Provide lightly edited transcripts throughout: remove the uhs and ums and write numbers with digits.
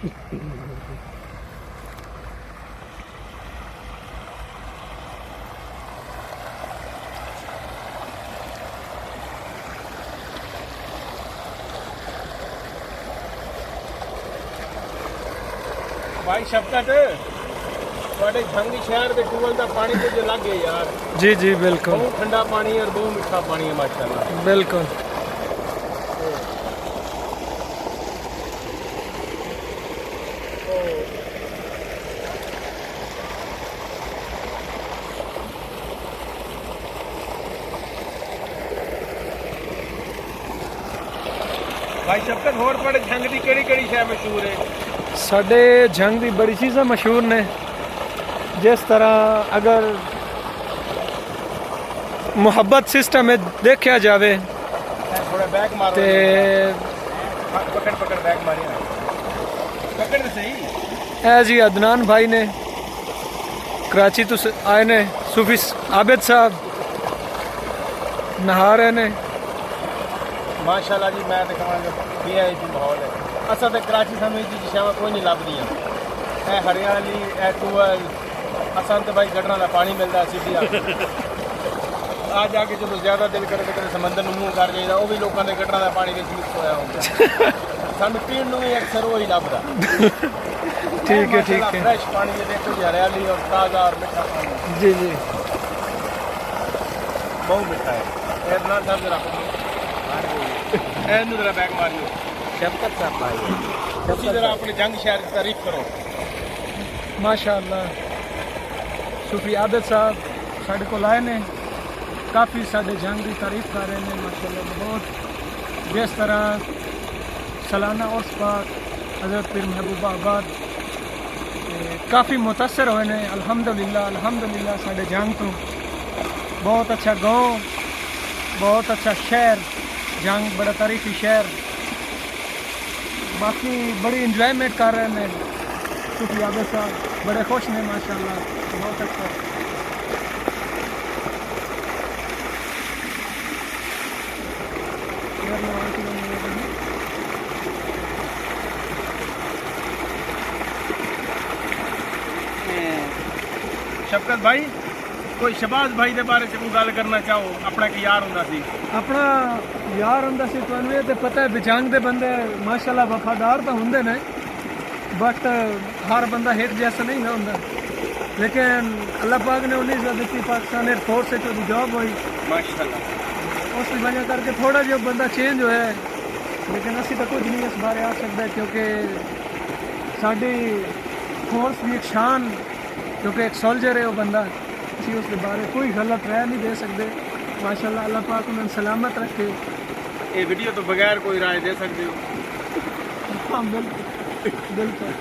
भाई शफकत थोड़े झंग शहर के टूबल का पानी तो जो लग गया यार। जी जी बिल्कुल। बहुत ठंडा पानी है और बहुत मीठा पानी है माशाल्लाह। बिल्कुल। भाई शफकत होर थोड़े झंग की केड़ी शह मशहूर है? साडे झंग की बड़ी चीज़ां मशहूर ने, जिस तरह अगर मुहब्बत सिस्टम में देखा जाए थोड़ा बैक मारो ते पकड़ पकड़ बैक मारी पकड़ सही। है जी अदनान भाई ने कराची तो आए ने, सूफी आबिद साहब नहा रहे ने माशाल्लाह जी। मैं तो कहूँगा VIP माहौल है। असा तो कराची समय की शहर कोई नहीं लभदियाँ, ए हरियाली ए टूबल असा तो भाई गटरा का पानी मिलता सीधी आ जाके जो ज़्यादा दिल करे तो कभी समंदर में मुँह कर जाइए, वो भी लोगों के गटरा का पानी के मिक्स होया होता सानू पीण भी अक्सर वही लभदा। ठीक है ठीक है। फ्रेश पानी में देखो जी हरियाली और ताज़ा और मीठा पानी। जी जी बहुत मीठा है। अदनान साहब जरा जरा बैग मारियो। शफकत साहब भाई उसी तरह अपने जंग शहर की तारीफ करो। माशाअल्लाह सूफी आबिद साहब साढ़े को आए ने, काफ़ी साढ़े जंग की तारीफ कर रहे हैं माशाअल्लाह। बहुत जिस तरह सालाना उर्स पाक हज़रत पीर महबूबाबाद काफ़ी मुतासर हुए ने। अल्हम्दुलिल्लाह अल्हम्दुलिल्लाह साढ़े जंग तो बहुत अच्छा गाँव, बहुत अच्छा शहर जंग, बड़ा तारीफी शहर। बाकी बड़ी इंजॉयमेंट कर रहे हैं सूफी आबिद साहब, बड़े खुश ने माशाल्लाह। बहुत अच्छा। शफकत भाई कोई शबाज भाई के बारे में गल करना चाहो? अपना एक यार होंदा सी। अपना यार होंदा सी, तुहानू ये तो पता है बिजंग दे बंदे माशाल्लाह वफादार तो होंदे ने, बट हर बंदा एक जैसा नहीं ना होंदा। लेकिन अल्लाह पाक ने 19 दी पाकिस्तान एयरफोर्स से जो जॉब हुई माशाल्लाह, उसकी वजह करके थोड़ा जो बंदा चेंज होया है। लेकिन असी तो कुछ नहीं इस बारे आ सकता, क्योंकि साड़ी फोर्स भी एक शान, क्योंकि एक सोल्जर है वो बंदा, असी उसके बारे कोई गलत राय नहीं दे सकते। माशाल्लाह अल्लाह पाक उन्हें सलामत रखे। ये वीडियो तो बगैर कोई राय दे सकते हो? हाँ बिल्कुल बिल्कुल।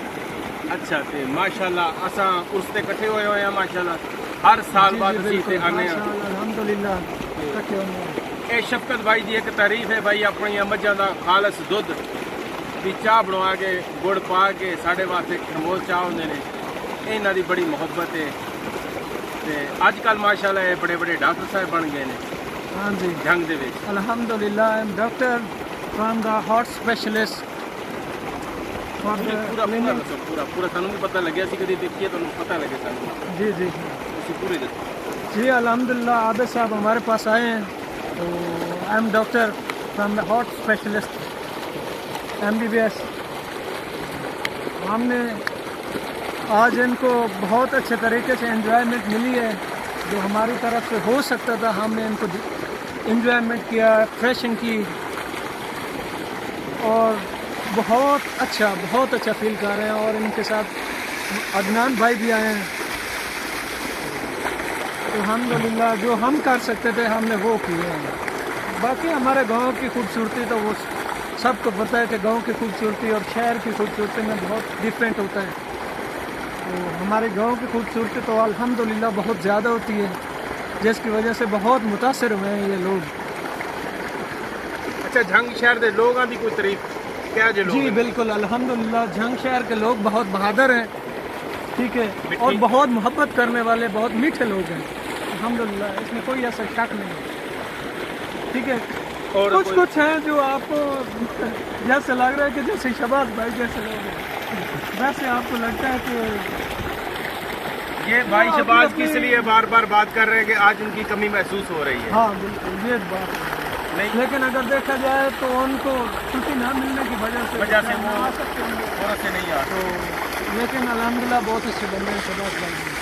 अच्छा ते माशाल्लाह असा उस ते इकट्ठे होए हुए हैं माशाल्लाह, हर साल बाद असी ते आने हैं अल्हम्दुलिल्लाह इकट्ठे होने हैं। ये शफकत भाई की एक तारीफ है भाई, अपनी मझां दा खालस दुध भी चाह बनवा के गुड़ पा के साढ़े वास्ते खरमोश चाह होंदे ने, इन्हां दी बड़ी मुहब्बत है। ते अजकल माशाल्लाह ये बड़े बड़े डॉक्टर साहब बन गए ने। हाँ जी जंग दे विच अल्हम्दुलिल्लाह I am doctor from the heart specialist for the पूरा पूरा पूरा सानू भी पता लगे सी, कभी देखिए तो पता लगे सानू। जी जी तुसी पूरे दसो जी। अल्हम्दुलिल्लाह आबिद साहब हमारे पास आए हैं, तो I am doctor from the heart specialist MBBS। हमने आज इनको बहुत अच्छे तरीके से एंजॉयमेंट मिली है, जो हमारी तरफ से हो सकता था हमने इनको एंजॉयमेंट किया, फ्रेशिंग की, और बहुत अच्छा फील कर रहे हैं। और इनके साथ अदनान भाई भी आए हैं। तो अल्हम्दुलिल्लाह जो हम कर सकते थे हमने वो किए हैं। बाकी हमारे गांव की खूबसूरती तो वो सबको पता है कि गांव की खूबसूरती और शहर की खूबसूरती में बहुत डिफरेंट होता है। तो हमारे गांव की खूबसूरती तो अल्हम्दुलिल्लाह बहुत ज़्यादा होती है, जिसकी वजह से बहुत मुतासर हुए हैं ये लोग। अच्छा झंग शहर के लोगों की कोई तारीफ क्या जो लोग? जी बिल्कुल अल्हम्दुलिल्लाह झंग शहर के लोग बहुत बहादुर हैं, ठीक है, और बहुत मोहब्बत करने वाले, बहुत मीठे लोग हैं अल्हम्दुलिल्लाह, इसमें कोई ऐसा शक नहीं, ठीक है। और कुछ कुछ हैं जो आपको जैसे लग रहा है कि जैसे शहबाज भाई जैसे लोग हैं, वैसे आपको लगता है कि ये भाई शहबाज की इसलिए बार बार बात कर रहे हैं कि आज उनकी कमी महसूस हो रही है। हाँ बिल्कुल ये बात है। नहीं, लेकिन अगर देखा जाए तो उनको छुट्टी ना मिलने की वजह से वो आ सकते हैं थोड़ा से नहीं आ तो, लेकिन अल्हम्दुलिल्लाह बहुत अच्छे बंदे हैं शहबाज भाई।